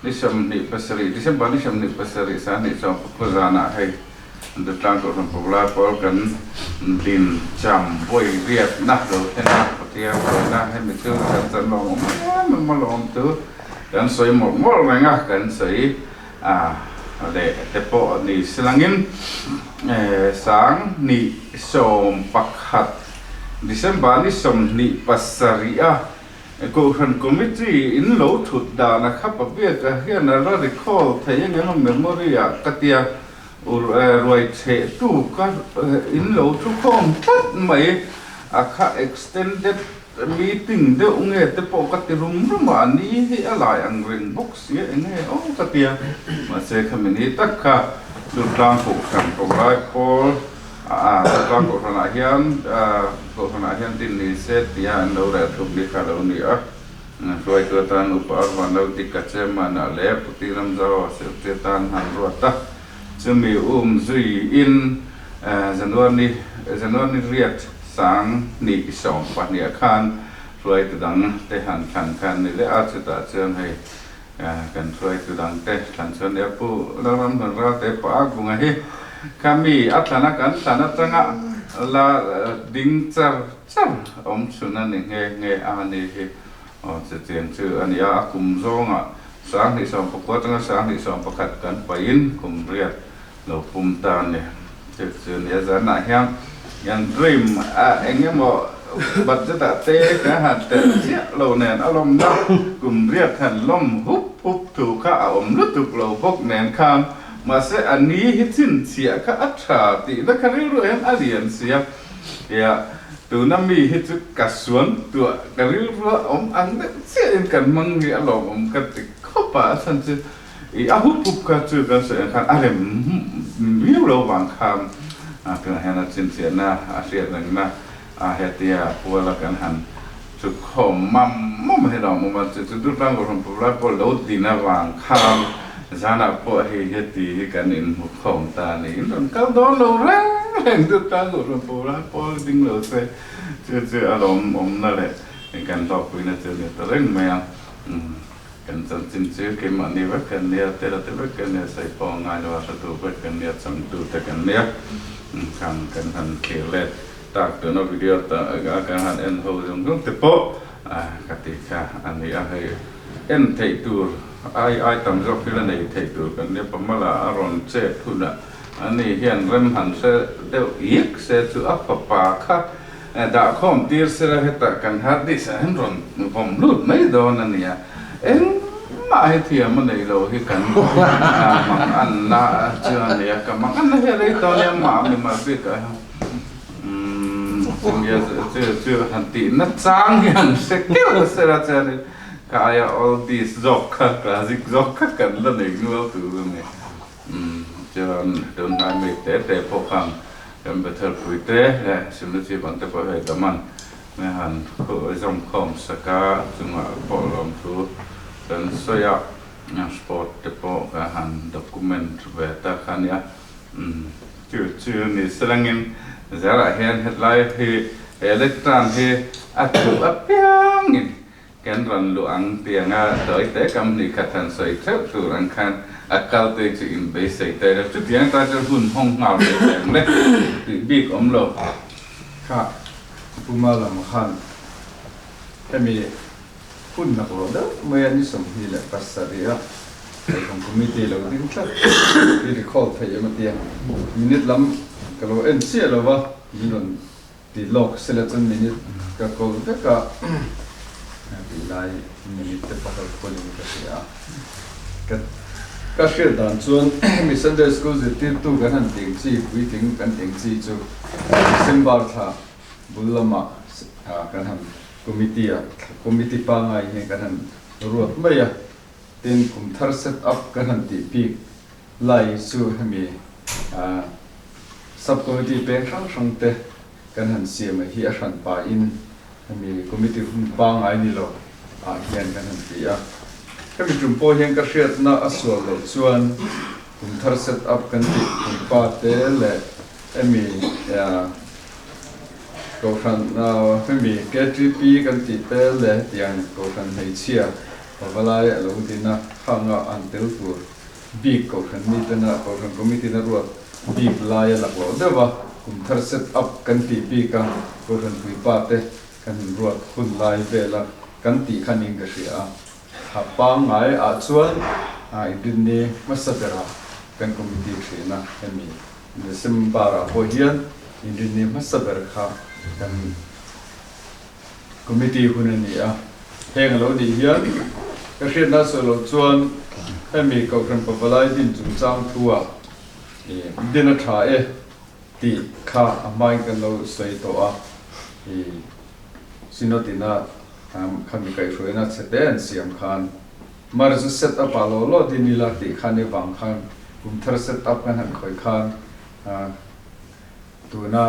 Nisam ni pasari, nisam bani nisam ni pasari sana nisam pukuzana hai, untuk tangkap orang popular polkan din jam boy riat nah lo enak dia nah hai betul kata long melong tu dan saya mau mengah kan saya ada tepo ni selangin sang ni som pakhat nisam bani som ni pasari cô phần committee in lâu thụt đà là khắp ở việt hiện là ra recall thấy những cái memory cái tia rồi thể tu các in lâu tu không tất mấy khá extended meeting để ông nghe tới bộ cái room mà ní hay lại anh ring box vậy nghe cái tia mà sẽ không mình tất cả được làm phụ làm phụ lại Paul setelah Corona hian tin ni set ya ando ra thuk di khalo ni suai tu tan upar bandau ti kacema na le puti ram jaw se tan han rota chumi zui in Januari riat sang ni song pania khan suai tu dang te han khan ni le a chuta chen hai kan suai tu dang te kan chen ya pu ram ra te pa bunga hi kami atlana kan tana tanga la ding char suna ni nge ani hi che tiang chu ania kum zonga sang ni som pokwa tanga sang ni som pakhat kan pain kum riat lo pum tan ni che ni zana hyang yan dream engemo bat ta te ka hat te lo nen alom na kum riat han lom hup tu ka om lutuk lo bok nen kham mà sẽ anh ấy hết xin xịa các ắt trả thì nó khá rồi em alien xịa ya từ năm mi hết chút cả xuống tụi cái rồi ông ăn đấy sẽ em cần mang nghĩa là ông cần thì có bà thân chứ ý hút cả chưa cần sẽ khăn alien nhiều lâu vàng kham cái này là xin xịa na xịa rằng na hết thì qua là cái hành chút khom mắm hay đâu mà chút chút đang còn không phải là lâu thì na vàng kham zana po heti kan in khom ta ni don ka don lo reng tu ta lo po la po ding lo se che alom om na le kan to pu na che ta reng me kan san chin che ke ma ni va kan ne te la te va kan ne sai po nga lo sa tu va kan ne sam tu te kan ne kan han ke le ta tu no video ta kan han en ho jong te po katika ani a hai en thei tur ai tầm do cái này thầy tuổi cần nếu mà là aron che thuna anh ấy hiện rem hẳn sẽ đều yếc sẽ chữ áp phá khác đã không tiếc sẽ là hết tất cả hát đi sẽ hết rồi vòng lút mấy đó nè nè em mà hết thì mà này rồi thì cần măng ăn là chưa nè cả măng ăn hết đấy đó nè mà mình mà biết cái chưa hẳn tí nó trang hiện sẽ kéo sẽ ra chơi kaya all these zokka classic zokka kan la nei nuo tu me jan don ai me te pokhang kan betel puite sunu chi ban te pa he taman me han ko zom khom saka chunga polom tu dan soya sport te po ka han document ve ta khan ya chu ni selangin zara hen headline he electron he atu apyang kan ran luang tianga doi te kam ni khathan soi thep tu ran khan akal te chi in be sei te ra chu tiang ta hun hong ngao le teng le ti big om lo kha puma la ma khan emi hun na ko da me ani som hi le pasaria ai kom committee lo ding tla ti recall thai ma tiang minute lam ka lo en sia lo wa minon ti lok selection minute ka ko ta ka lai minute te pakal polling ka sia ka share dan chuan mi Sunday school je tir tu kan han ting chi pui ting kan ting chi chu December tha bulama kan han committee pa ngai he kan han ruat mai ya tin kum thar set up kan han ti pi lai chu hemi subcommittee pe sang te kan han siam hi a ran pa in hemi committee hum pa ngai ni lo a hian kan han ti a hemi tum po hian ka hriat na aswal lo chuan kum thar set up kan ti kum pa te le hemi ko ran hemi KTP kan ti te le tiang ko ran nei chia pavalai alo dina hanga antel tur big ko ran ni te na ko ran committee na ruat big lai la ko dewa kum thar set up kan ti pi ka ko ran pui pa te kan ruat hun lai vela kan ti khaning ka ria ha pa ngai a chuan idin ni masabera kan committee thina hemi December ho hian idin ni masaber kha kan committee hunani a heng lo ni hian ka hriat na so lo chuan hemi ko kan pavalai din chung chang thua din a tha ti kha amai kan lo sei to a sinotina khami kai hruina cheten siam khan mar zu set up a lo din ni la ti khane wang khan kum thar set up kan han khoi khan tuna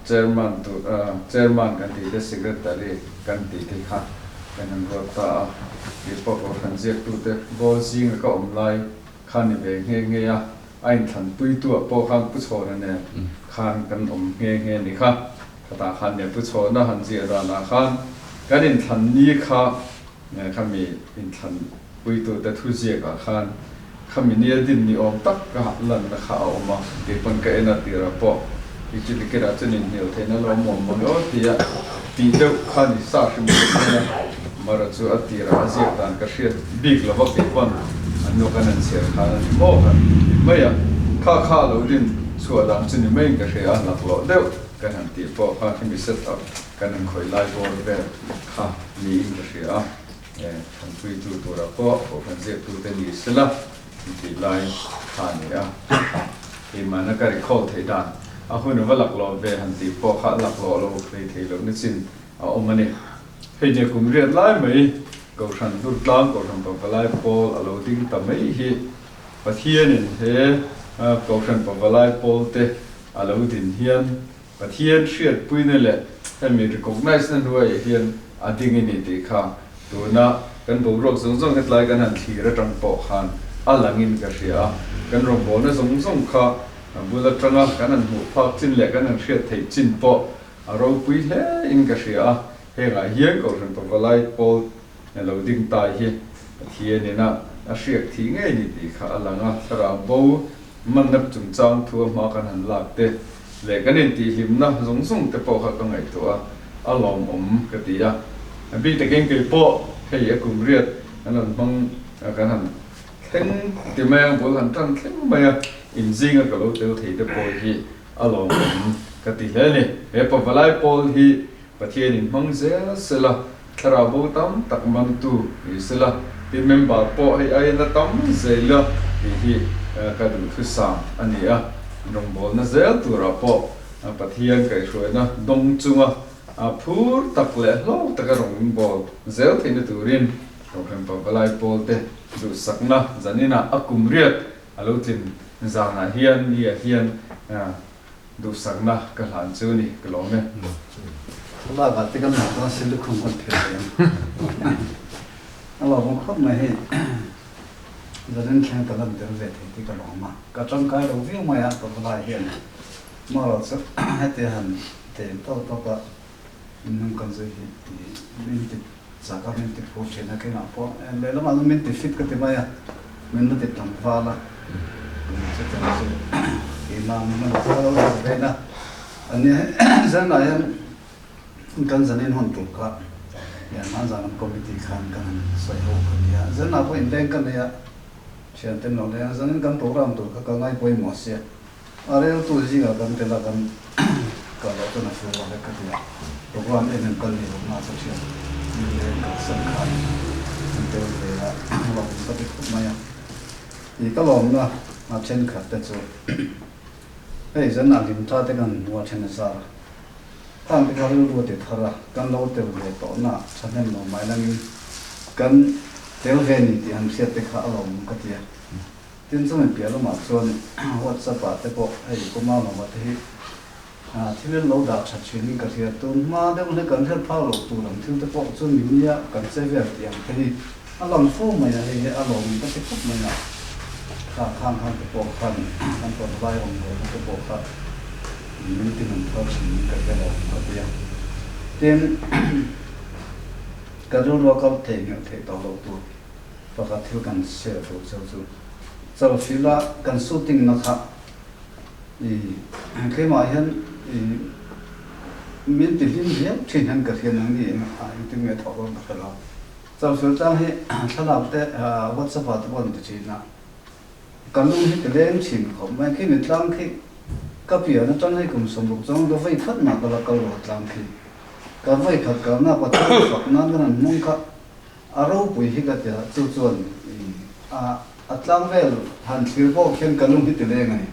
chairman kan ti the secretary kan ti ki kha kan han rota ki po kan je tu te go sing ka omlai khan ni be nge ya ain than pui tu po khan pu chhona ne khan kan nge ni kha ta khan ne pu chhona han je ra na khan kan in than ni kha khami in than pui tu te thu je ka khan khami ni din ni om tak ka lan na kha oma ke pan ka ena ti ra po ki chi ke ra chen ni o the na lo mo mo lo ti ya ti de kha ni sa shi mo na mara chu ati ra asia dan ka hriat big lo ke pan an no kan an ser kha ni mo ka maya kha lo din chu da chen ni mai ka hria lak lo de kan han ti po kha mi set up kan an khoi lai bo ve kha ni in ka hria kan pui tu ra po kan je tu te ni sela ti lai kha ni a mana ka ri khol thei dan a hun wa lak lo ve han ti po kha lak lo lo thei lo ni chin a omani hei ne kum riat lai mai ko ran dur tlang ko ran pa lai pol alo ding ta mai hi pathian in he ko ran pa lai pol te alo din hian pathian hriat pui ne le hemi recognize na nuai hian ading ni ti kha tuna kan bo rok zong het lai kan han thira tang po khan alangin ka ria kan rong bo na zong kha bula tanga kan an hu phak chin le kan an hriat thei chin po aro pui he in ka ria he ga hian ko ran pa lai pol lo ding tai hi hian ina a hriat thi nge ni ti kha alanga thara bo man nap chung chang thu ma kan han lak te le kan in ti him na zong te po kha ka ngai to a alom ka ti ya bi te ken ke po hei akum riat anan mang kan han theng ti mang bol han tang theng ma ya in zinga ka lo tel thei te po hi alom ka ti le ni he pa valai pol hi pathian in mang sela thara bo tam tak man tu hi sela ti member po hei ai na tam zela hi ka du thu sa ani a rong bol na zel tu ra po pathian kai hruina dong chunga phur tak le lo taka rong bol zel thein turin program pa balai pol te du sakna zanina akum riat alo tin zana hian ni hian du sakna ka hlan chu ni klome la ba te kan na sil khum kon phe alo bong khop mai he zanen khen ta lam der ve ti ka lo ma ka chang kai ro vi ma ya pa balai hian ma lo sa hete han te to ka nung kan zai hi min ti zaka min ti pho chena ke na po le la ma min ti fit ka te ma ya min na ti tam va la se te na se imam man ta lo ve na ani zan na yan kan zanin hon tu ka ya ma zan committee khan kan sai ho ka ya zan na po in den kan ya chen ten no le zan kan program tu ka ngai poi mo se are tu ji ga kan te la kan ka lo to na fu wa ka ti ya program en kan ni ma sa chen ni ka san khan te le ya lo sa ti ma ya ni ka lo na ma chen kha te chu ei zan na lim ta te kan wa chen sa tang te ka lu te thara kan lo te le to na chanen no mai lang kan tel ve ni ti an siat te kha lo ka ti ya tin chu min pia lo ma chuan WhatsApp a te pawh hei kuma lo ma te hi thil lo da that thin ka thia tun ma de le kan hel phau lo tu lam thil te pawh chuan min ya kan che ver tiang te hi a lam fu mai na hei a lo min ta te khup mai na khang te pawh kan pawh vai ong te pawh kha min tin an phau sin ka ve lo ka tia tin ka ru lo ka te nge te to lo tu pakhat thil kan share ro chau fila kan shooting na kha keima hian min ti hlim hian thin han ka hian ang ni tin me tho ron ka la chau fil tang hi thalak te WhatsApp at bon ti china kan lu hi te len chin khom mai khi min tlang khi ka pia na tan hai kum som luk chang do vai khat na ka la ka ro tlang khi ka vai khat ka na pa ta fak na nan mong ka aro pui hi ka tia chu chuan atlang vel han thil bo khen kan lu hi te le ngai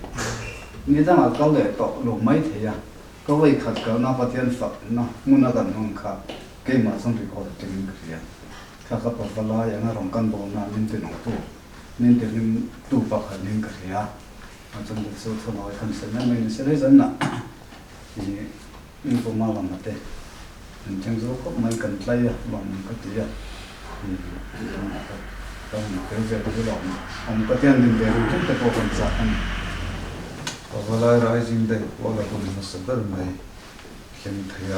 ni dang a ka le to lo mai the ya ka vai khat ka na pa tian fak na muna kan hong kha ke ma song ri ko te min ka ya kha ka pa la ya na rong kan bo na min te no tu min te nim tu pa kha ning ka ya a chang de so tho noi kan se na mai se re zan na ni ko ma lam na te en chang zo ko mai kan tlai ya bang ka ti yaต้องเป็นเรื่องที่หลอกผมก็เตียนดินเดียวทุกแต่พอคนสักอันพอเวลาเราจริงแต่ว่าเราคนมันสักแต่ไม่เข้มเทีย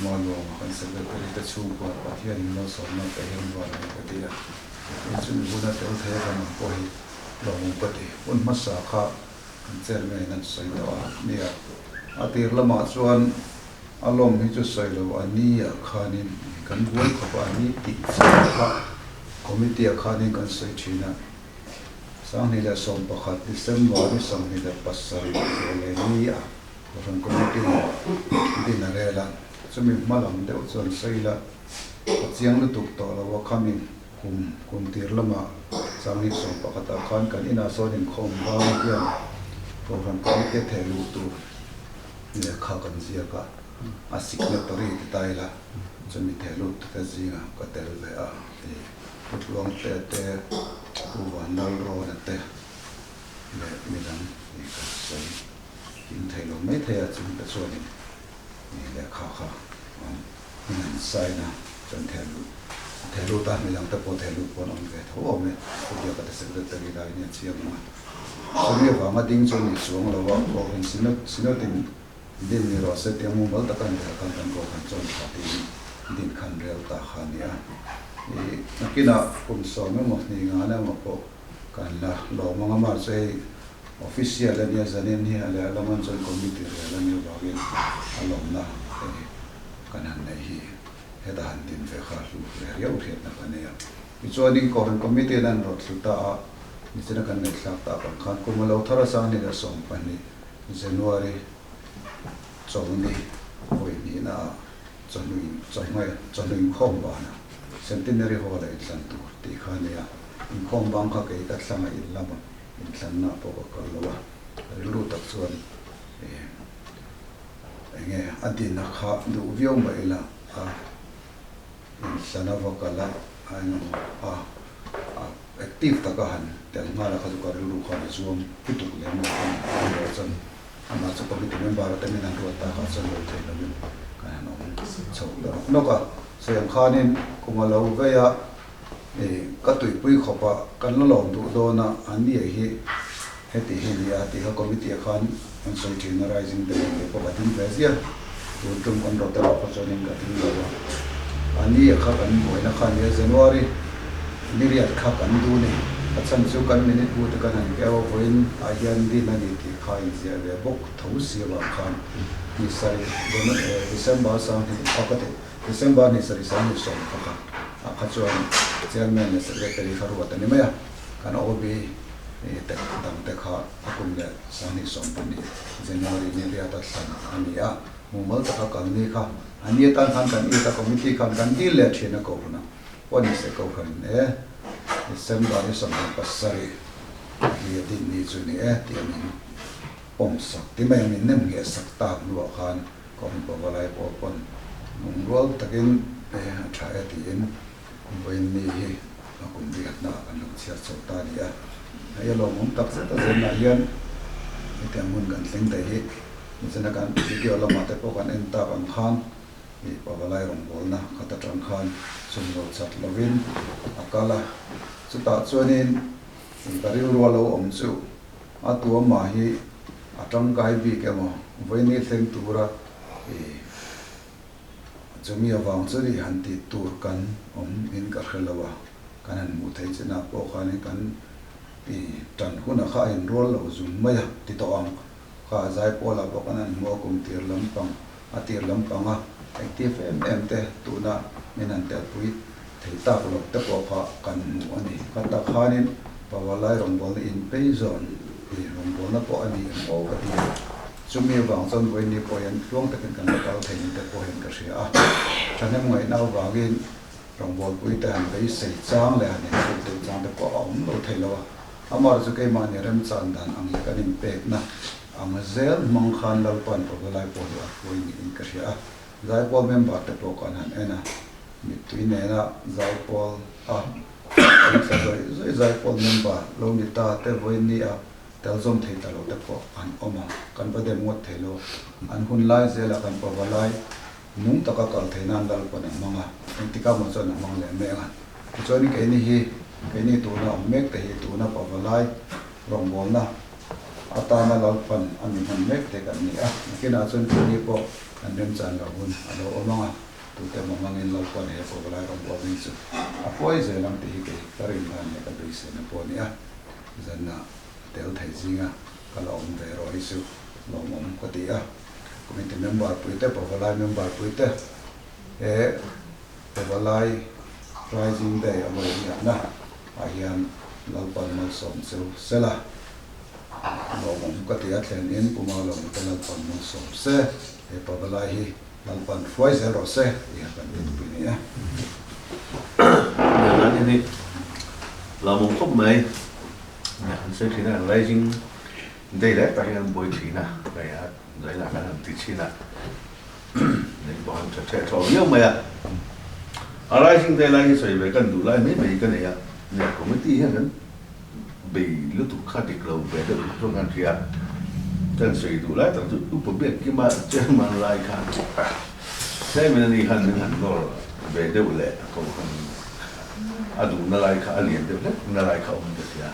มาลงคนสักแต่ก็จะชูกว่าประเทศเราสอนมาแต่เห็นว่าอะไรก็ดีละจนบุญแต่เราเทียกันพอให้เราลงปฏิบุญมาสักข้าเจอไม่นั่นใส่ตัวเนี่ยอาทิตย์ละมาส่วนอารมณ์ที่จะใส่เราอันนี้ข้านี่กันบุญกับอันนี้ติดสักคอมมิตี้อาคารนี้กันใช้ชีนะสังนี่แหละส่งประกาศดิเซมเบอร์นี่สังนี่แหละปัสสาวะเลยนี่อ่ะเพราะคอมมิตี้ดินอะไรล่ะจะมีมาลำเดียวส่วนใส่ละเสียงลุตุกต่อแล้วว่าคำนี้คุมตีร์ละมาสังนี่ส่งประกาศอาคารกันอินาโซนินคอมบ้างเพื่อนเพราะคอมมิตี้เทลุตุเนี่ยข้ากันเสียก็อาศิกเนตรีที่ตายละจะมีเทลุตุแต่จริงอ่ะก็เทลุเลยอ่ะพุทธลงแต่ผู้วันเรารอแต่และมีดังนี่ก็ใส่หินไทยลงไม่เทียจึงแต่ส่วนนี้นี่แหละข้ามีนั่นใส่นะจนเทลุตามีดังแต่พอเทลุปนองเกตโอ้ไม่พวกเดียวกับเสด็จตีได้เนี่ยเชี่ยมาส่วนนี้ว่ามาดิ้งจนอีกส่วนเราว่าพอเป็นสินตินดินนี่เราเสด็จมุ่งมั่นตะกันแต่กันก็ขันจนขาดดินขันเร็วตาขันเนี่ยนักกีฬาผมสอนไม่หมดนี่งานเนี่ยมาพบกันละหลอกมังมาใช้ออฟฟิศอะไรเนี่ยจะเนี่ยนี่อะไรแล้วมันจนคอมมิตี้อะไรเนี่ยบอกกันอารมณ์นะกันหันในที่เหตุหันดินเฟข้าลูกเรียกเหตุนะกันเนี่ยอีส่วนนี้ก่อนคอมมิตี้นั้นรถสุดตานี่จะนักการเมืองสักตาบางครั้งกุมารเราทาราสังนี่จะส่งไปนี่เจนวารีจงนี่โอ้ยนี่นะจนลุยข้อมบ้านเซนติเนอรี่ฮอลล์สันตุตีข้าเนี่ยอินคอมบังคับกับสังอินลำอินสันนาปกกลวะรู้ตักส่วนเงี้ยอดีตนักข่าวดูวิวไม่ละอินสันนาวกละอันแอคทีฟตะกันแต่งานละเขาจะการรู้ความส่วนพิจุกเลี้ยงมันเป็นจนมาจะเป็นที่เมมเบอร์แต่ไม่นานตัวตาเขาจะรู้ใจแล้วมันการน้องโชว์แล้วนกเสียงข้านี่กุมาเราเวียก็ตุยปุ้ยขบกันละหลงดูโดนอันนี้เหตุที่นี่ที่เขาคอมมิตี้ข้ามันส่งถึงนารายจิงเดย์ปกติเวสีตัวตรงกันเราแต่ละปัจจุบันกันที่เราอันนี้ข้ากันบ่อยนะข้าเนี่ยเจนวารีนี่เรียกข้ากันดูนี่อาจารย์สุกันนี่พูดกันให้แกว่าวันอายันดีนั่นที่ข้าอินเสียเวบกทุ่งเสียว่าข้านี่ใส่เดือนดิเซมเบอร์สามที่ปกติดิเซมเบอร์นี่ใส่สามที่สองข้าปัจจุบันเจ้าแม่เนี่ยเสด็จไปที่ฮารุวัตนี่ไหมอ่ะการเอาไปแต่ดังแต่ข้าคุณเนี่ยสามที่สองปีเจนวารีนี่เรียกตัดสันอันนี้อ่ะมุมมองตะกันนี่ข้าอันนี้ตั้งกันอีตะคอมมิตี้กันดีเลยเช่นก็นะวันนี้เสกเขาเนี่ยดิเซมเบอร์นี่สมัยปัสสาวะที่ดินนี่จุนี่ที่มีปมสักที่ไม่มีน้ำเงี้ยสักตามลัวขันก็มีปวดอะไรปวดปนมุงรัวตะกินใช้ที่อินวันนี้เราคุณเรียกนะกันลูกเชียร์สุดตาเนี่ย hay lo mong tak se ta zen na hian te mun kan tling te hi chana kan video lama te po kan en ta kan khan ni pabalai rong bol na khata tang khan chung lo chat lovin akala chuta chuanin bari ro lo om chu atu ma hi atang kai bi ke mo voini thleng tura chumi awang chari han ti tur kan om in ka khelawa kan han mu thei chena po khani kan tan huna kha in rol lo zum maya ti to ang kha zai pola po kan an mo kum tir lampang atir lampanga active mm te tuna menan te pui thei ta ko te po kha kan mu ani ka ta khanin pawalai rong bol in pay zone rong bol na po ani mo ka ti chumi awang chon voi ni po yan tlong te kan ka thei te po hen ka sia chanem ngai na wangin rong bol pui ta han bei sei chang le ani te chang te po om lo thei lo amar chu ke man rem chan dan ang ka nim pek na ang zel mong khan lal pan po lai po a foi ni in ka sia zai po member te po kan han ena mi tui ne na zai po a zai po member lo ni ta te voi ni a tel zom thei ta lo te po an oma kan pa de mot thei lo an hun lai zela kan pa walai nung taka kal thei nan dal pa na manga entika mo chon na mang le me nga choni ke ni hi ke ni tu na mek te hi tu na pa walai rong bol na ata na lal pan an han mek te kan ni a kina chon ni po an dem chan la hun alo omanga tu te mo mangin lal pan he pa walai rong bol ni chu a poi ze lam te hi ke tarin han ne ka be se na po ni a zanna tel thai zinga kala om ve ro isu lo mom ko ti a committee member puite pavalai member puite pavalai rising day amoi ya na ahian lalpan mal som sela lo mom ko ti a thlen in puma lo lalpan mal som se pavalai hi lalpan foi zero se ya kan ti ni a na ni lo mom khop mai anh sẽ chỉ là rising đây đấy tại anh bồi chỉ na đây là cái làm tí chi na nên bọn anh sẽ cho nhiều mà rising đây là cái sợi về cần đủ lại mấy cái này nhà của mấy tí hơn bị lúc tụ khát địch lâu về được trong ngành kia cần sợi đủ lại tận dụng phổ biến cái mà trên mà lại khá thế mình đi hành rồi về đâu lệ còn đủ nó lại khá liền được đấy nó lại không được ya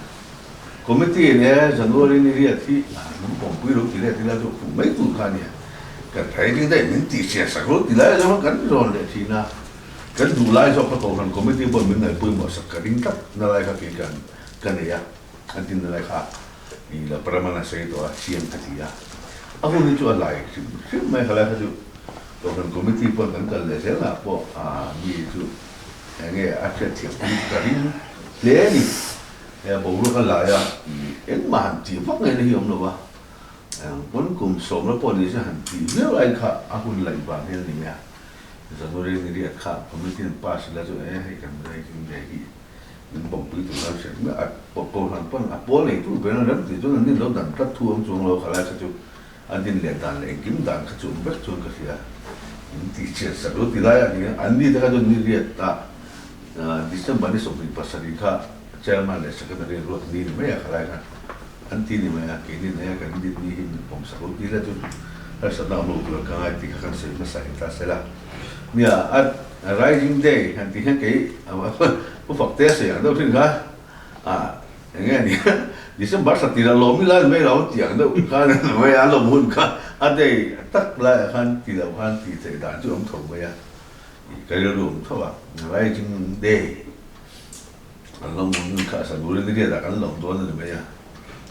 committee ne January ni ria thi nung pong pui ro ti le ti la jo mai tu kha ni ka thai ding dai min ti sia sa ro ti la jo kan ron le thi na kan du lai so ka to kan committee bon min nai pui mo sa ka ding tap na lai ka ke kan ya an tin na lai kha ni la pramana sai to a siam ka ti ya a hu ni chu lai chi mai khala ka ju to kan committee bon kan ka le se la po a ni chu nge a che ti ka ding le ni bầu lúc là lại em mà hành chỉ phát ngay này không đâu ba vẫn cùng sống nó bỏ đi sẽ hành chỉ nếu anh khá anh cũng lạnh vàng thế này nha giờ tôi đi đi khá không biết tiền pass là rồi hay cần đây cái này gì mình bồng túi tụi nó sẽ mới bỏ cầu hành bỏ này tụi bên nó rất thì chúng nó nên lâu đàn cắt thu ông xuống lâu khá là cho anh tin liền đàn lại kiếm đàn cắt xuống bắt xuống cái gì à thì chết sao rồi thì lại anh đi theo tôi đi ta đi xem bạn đi sống thì pass đi khá chairman le secretary ro ni me ya khala ka anti ni me ya ke ni ne ka ni ni hin pom sa ro ti la tu har sa da lo tu ka ai ti ka se ma sa ta se la mi a rising day anti hen ke bu fak te se ya do tin ka nge ni di sem bar sa ti la lo mi la me la ti ang do ka me ya lo mun ka a de tak la han ti la han ti se da ju om thong me ya cái đó luôn thôi à rising day anh lòng muốn cả sản xuất cái gì đó anh lòng toán là mấy à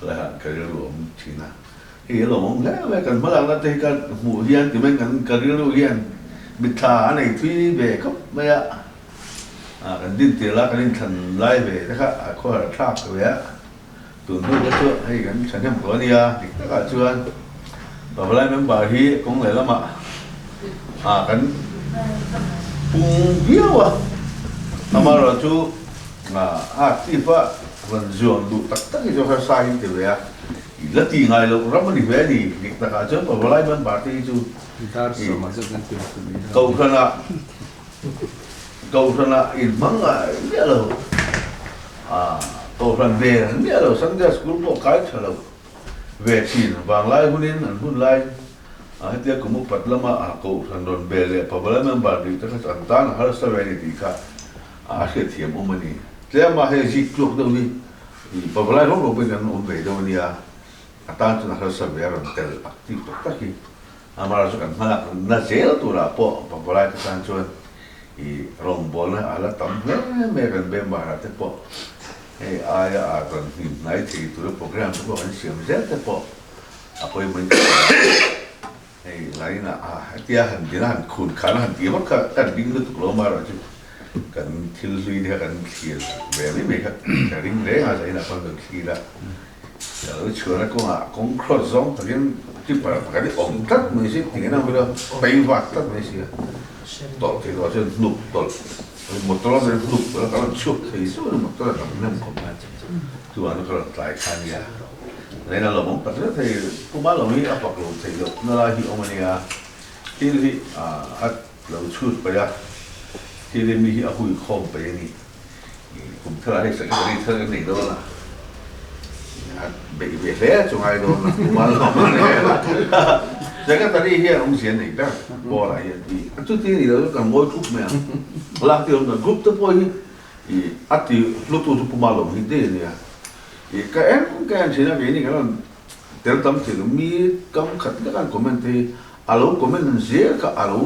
là hạt cái đó luôn chỉ là cái lòng lẽ mấy cái mà là cái mùa hiên thì mấy cái đó hiên bị thả này phi về khóc mấy à cái tin tiền là cái thần lai về đó cả có là tháp cái vậy tuần nữa cái chuyện hay cái sản phẩm của đi à thì tất cả chưa và lại mấy bà hi cũng lại lắm ạ cái bung biếu à mà rồi chú aktiva vanzion lu tak itu ha sai itu ya lati ngai lo ram ni ve ni ta ka jo pa walai man party chu gitar so ma zo kan kau kana in manga ya lo tổ phần về hắn biết là sang ra school bộ cái trở lại về chỉ vàng lai hunin anh hun lai hết tiết cũng một bát lắm à cổ phần đồn về lệ bảo vệ member đi tất cả anh ta là hết sao về đi cả sẽ thiêm ông mình thế mà hay dịch chuột đâu đi bảo vệ không có bên ông về đâu đi à ta chúng ta hết sao về rồi tel aktif tất cả amar sukan mana na zero tu lah po popular kesan cuan rong bol na ala tam me kan be mara te po ai a kan nai thi tu program tu kan siam zet te po apoi mình lai na tia han dina han khun khan han ti mak kan ding tu lo mara chu kan thil lui dia kan khil ve mi me ka ring re ha lai na pan kan khila ở chỗ này cũng cross zone, tất nhiên chỉ phải cái ống cắt mới xí thì cái nào bây giờ bay vạt cắt mới xí, tổ thì đó sẽ nụp tổ, một tổ là nụp đó là cái chuột thì số một tổ là năm không mà, thứ nó có lại khai nha, này là lồng bát thì cũng bao lồng ấy áp bạc lồng thì được, nó là hiệu mà này thì áp lồng chuột bây giờ thì mình áp hủy không bây giờ này, cũng thưa là sẽ cái thưa cái này đó là bị thế chúng ai đâu mà nó này giờ cái tadi here ông diễn này đó bỏ lại thì chút thì đó còn mỗi group mà làm thì ông group tới thôi thì at thì lúc tôi chụp mà lòng thì thế này thì cái em chỉ là cái này cái là theo tâm thì nó mi công khẩn các anh comment thì alo comment gì cả alo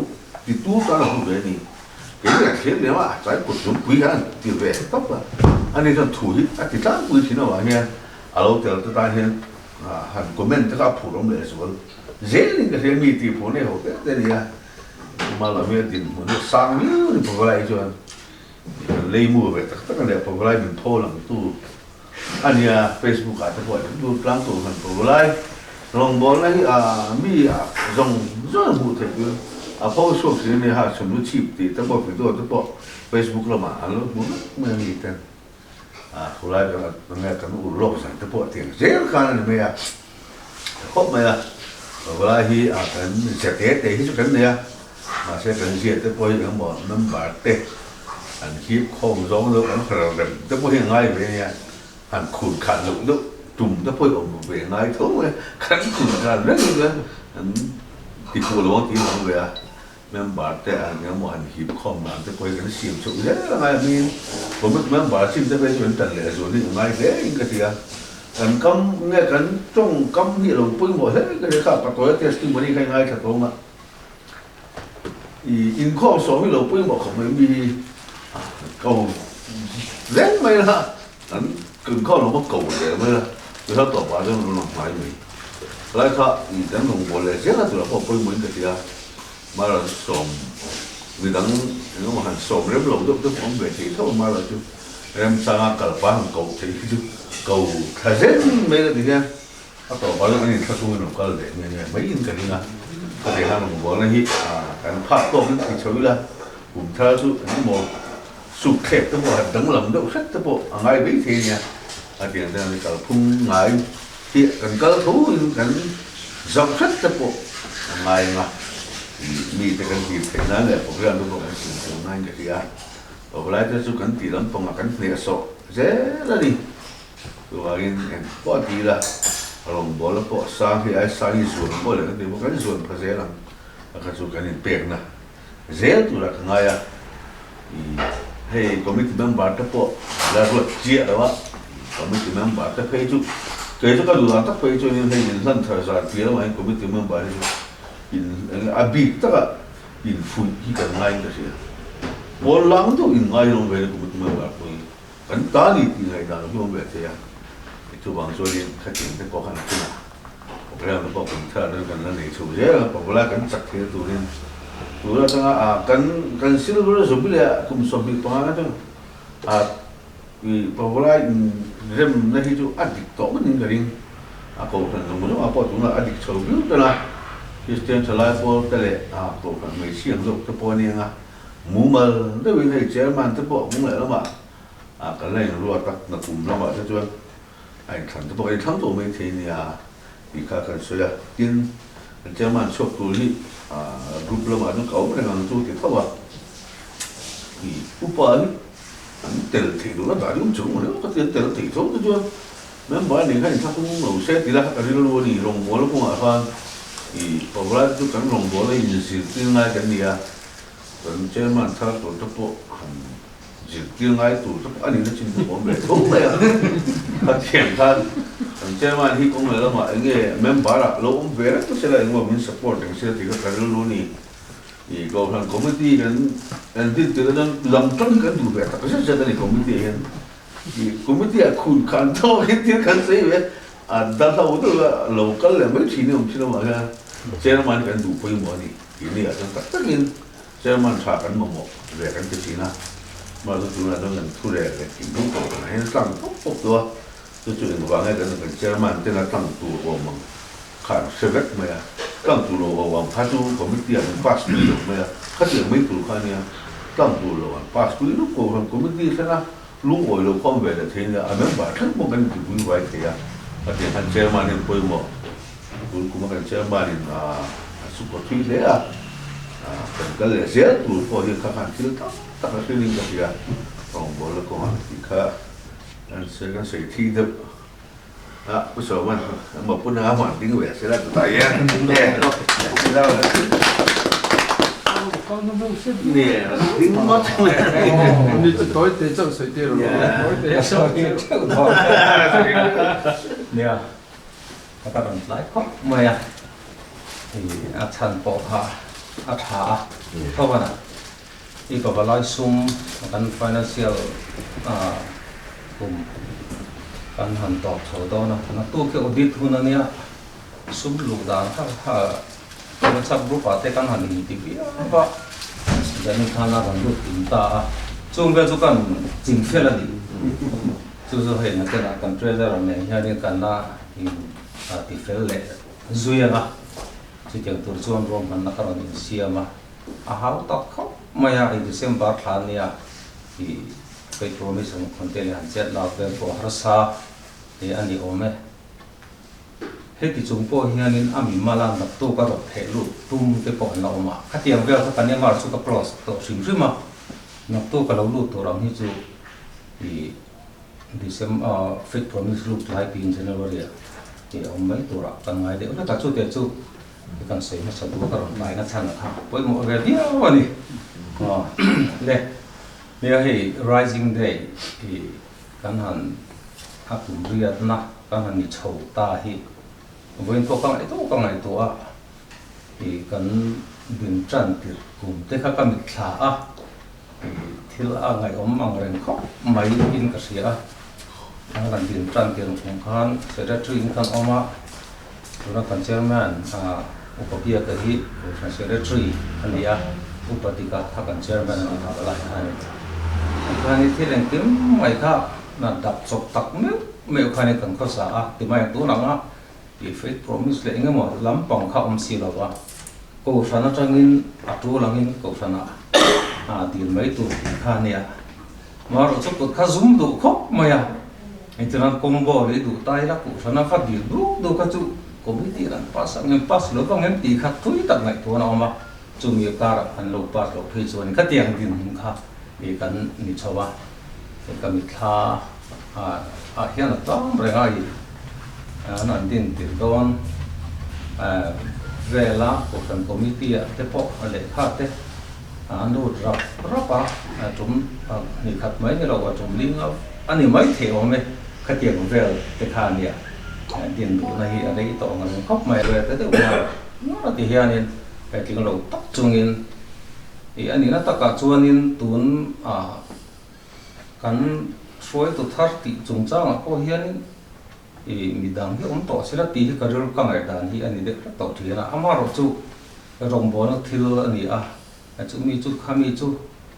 thì tu ta là không về này cái này khiến nếu mà trái cuộc sống quý hơn thì về tóc là anh ấy cho thủ thì thì chắc quý thì nào nghe alo tel tu ta hian han comment ta ka phurong le so zelin ka hian mi ti phone ho te ni a ma la me tin mo no sang ni po lai chuan lei mu ve ta ka le po lai min tho lang tu ania facebook a ta po tu tlang tu han po lai long bon lai mi zong zong mu te ku po so ki ni ha chum lu chip ti ta po pi do ta po facebook la ma alo mu me mi ten kulai kan nghe kan urok sang te po tiang zel kan ni me ya hop me ya kulai hi kan se te hi chu kan ne ya ma se kan je te po yang mo nam ba te an hi khom zong lo kan khra ren te po hi ngai ve ya an khun khan lu tum te po om ve ngai tho me kan khun khan ren le an ti ko lo ti lo ve ya member te an nga mo an hi khom ma te po kan sim chu le ngai miผมมันบาซิมจะไปชวนตันเลยส่วนนี้ไม่ได้อินก็ที่กันคำเนี่ยกันจ้องคำนี่เราพูดหมดเลยก็เลยข้าปะตัวเทสติมนี่ง่ายๆชัดตรงอ่ะอินข้อสองที่เราพูดหมดเขาไม่มีเขาเล่นไม่ละอันกึ่งข้อเราไม่เก่าเลยไม่ละคือถ้าต่อไปจะมันหนักไม่มีแล้วถ้าอีกแต่หนุ่มบอลเลยเสียแล้วตัวเราพูดเหมือนกันที่มาเราส่งngười đăng nó mà hành sổ rếm lồng lúc tôi không về thì thôi mà là chú em sang cả phá hàng cầu thì chú cầu thay rếm mấy cái gì nha bắt đầu bao nhiêu người ta xuống nó có để mấy cái gì cái gì hàng một bộ này hít cái phát tôm thì chơi là cùng theo chú những một sụt khép tới bộ đắng lồng đâu hết tới bộ ngay biết thì nha tiền ra cái phun ngài hiện cần cơ thú cần dòng hết tới bộ ngày mà mi te kan ti te na le program do kan sin na ngai ke ya o lai te su kan ti lam pong kan ne so je la ni to wa in en po ti la long bo la po sa hi ai sa ni su bo le te bo kan su pa je la ka su kan in pek na je tu la kan ya hey committee member ta po la ro chia da wa committee member ta phei chu ke chu ka du la ta phei chu ni hei in lan thar za ti la wa committee member ni in abi taka in fui hi kan ngai ka sia bol lang to in ngai long ve ko mu ma ko kan ta ni ti ngai da lo ve te ya tu bang so ni kha tin te ko han tu na ko ra ko ko tha da kan na nei chu je ko la kan sak te tu rin tu ra ta kan sil ro so bi le kum so bi pa na ta ko la rem na hi chu adik to ni ga rin ko kan no mo po tu na adik so bi ta na Christian Chalai po tele ko kan mai siang dok te po ni nga mumal de wi hei chairman te po mung le la ma kan lai ro tak na kum la ma te chuan ai than te po ai thang to mai the ni i kha kan so ya tin chairman chok tu ni group la ma no ka o ngang tu te thawa i upa ni tel thì đúng là đại chúng chúng mà có tiền tel thì thôi chứ mấy bạn này cái thằng cũng nấu xe thì là cái luôn đi rong bò nó cũng ở phan thì còn lại chúng ta rong bò này như sự tiếng ngay cái này còn chơi mà thà tổ chức bộ sự tiếng ngay tổ chức anh ấy nó chính là bóng bể thúng này phát triển thân còn chơi mà thì cũng là mà anh ấy mấy bạn là lâu ông về đó sẽ là anh mình support thì sẽ thì cái luôn đi thì còn thằng committee kan tin tu dan lamtang kan tu bet tak saja dari komite kan di komite akun kantor itu kan saya ada tahu tu lokal lah macam ini maka chairman kan tu pun mau ni ini ada tak takin chairman kan mau kan ke sini maka tu nak dengan tu kan itu kan yang tang tu tu yang bang kan chairman tu nak tang tu orang kan sebab mana tang tu orang patu komite yang pas tu mana khát mấy tụ khai nha tăng tụ rồi pas quý lúc cổ hàng committee sẽ là lúc ngồi lâu không về là thế là mấy bà thắc một cái gì cũng vậy thì thì hàng chairman nên quay một cũng hàng chairman nên support phi đấy cần cái lẽ dễ tụ có những các hàng kia tất cả cái linh cái còn bộ là có hàng thì khác anh sẽ cái sự thi được bây giờ mà một bữa nào mà tiếng Việt sẽ là tại nè nó nè tiếng mất你这多一点正水电了，多一点水电这个多。nè các bạn lái khóc mày thì thành bộ hạ thả các bạn đi vào lái sumกัน financial cùngกันหันตอบโฉดนะนะตู้เกี่ยวกับดิทุนเนี่ยซุ่มลูกด่างถ้ามันชักรูปอะไรกันหันอีทีวีก็จะนี่ข้างหน้ากันดูติดตาช่วงเวลากันจริงเท่านี้จู่ๆเห็นกันกันเทรดเดอร์เนี่ยยังนี่กันน่ะที่เฟลเลยจุยนะที่เกี่ยวกับส่วนรวมกันนักการเงินเสียมาหาตักเขาไม่อยากอีกเส้นบาทล้านเนี่ยที่เคยโปรมิสคนเดียวหันเจ็ดลาเป็นพวกรักษาที่อันนี้โอเมเฮ้ยที่จงพวกเฮียนินอามีมาลานนับตู้ก็รถเทลุตุ้มไปปอนเรามาขัดเตียงเวลากันเนี่ยมาสุกปลอสตัวสิ่งที่มานับตู้ก็เราลู่ตัวเราที่จู่ที่เซมฟิตโปรมิสลูกหลายปีนเจเนอเรอร์ที่เอาไม่ตัวเราตั้งไงเดี๋ยวเราตัดจู่เดี๋ยวจู่กันเสียมาสัตว์ตัวก็รถหลายนัดชันนะครับไปหมดเลยเดียววันนี้เนี่ยเนี่ยให้ rising day ที่กันหันหักลุ่มเรียดนะกันหันนี่โฉดตาที่เว้นตัวกังไอตัวที่กันบินจันติดกลุ่มที่เขากำลังขาที่ละไงอมมังเริงเขาไม่ยินกระเสียกันบินจันติดของขันเสด็จทริงกันออกมาแล้วกันเจ้าแม่อุปเบียกันที่เสด็จทรีอันนี้อุปติกาถ้ากันเจ้าแม่นี่ทำอะไรให้ที่ที่เรื่องที่ไม่ค่ะนั่นดับศพตักไม่เอาใครในกันเขาสาที่ไม่ตัวหนังที่เฟซโปรมิสเลยงั้นหมดล้ำป่องข้าวสีแล้ววะกูฟันจังอินอัตัวหลังอินกูฟันดีไม่ตัวข้าเนี่ยมาเราจะกดข้าซุ่มดูครบไม่อะไอ้ที่นั่นคอมโบเลยดูตายละกูฟันฟัดดีดูข้าจู่กูไม่ตีกันปัสงั้นปัสแล้วก็งั้นตีข้าทุยตักไงตัวน้องมาจู่มีการอันโลปัสโลเพจวันข้าเตียงดินข้าอีกันนิชาวะอีกันมิท่าเฮียนตั้งเรื่องอะไรนั่นดินติดโดนเวลาพวกกันคอมมิตี้เทปอกอะไรข้าเทนูรับจุ่มนี่ขัดไม่เนี่ยเราว่าจุ่มลิงเอาอันนี้ไม่เที่ยวไหมขัดเที่ยวเวลเทคานี่ดินดูในอะไรต่อเงินครบไม่เวลแต่ว่าเราที่เฮียนี่แต่ที่เราตักจุงอินอันนี้นะตักจุงอินตุนกันช่วยตัวทัศน์ที่จงจ้างก็เฮียนี่มีดังที่ผมต่อสิละตีที่กระดูกกังไอดันที่อันนี้เด็กต่อทีนะอามาเราจู่รองบอลทิลอันนี้จู่มีจู่ข้ามีจู่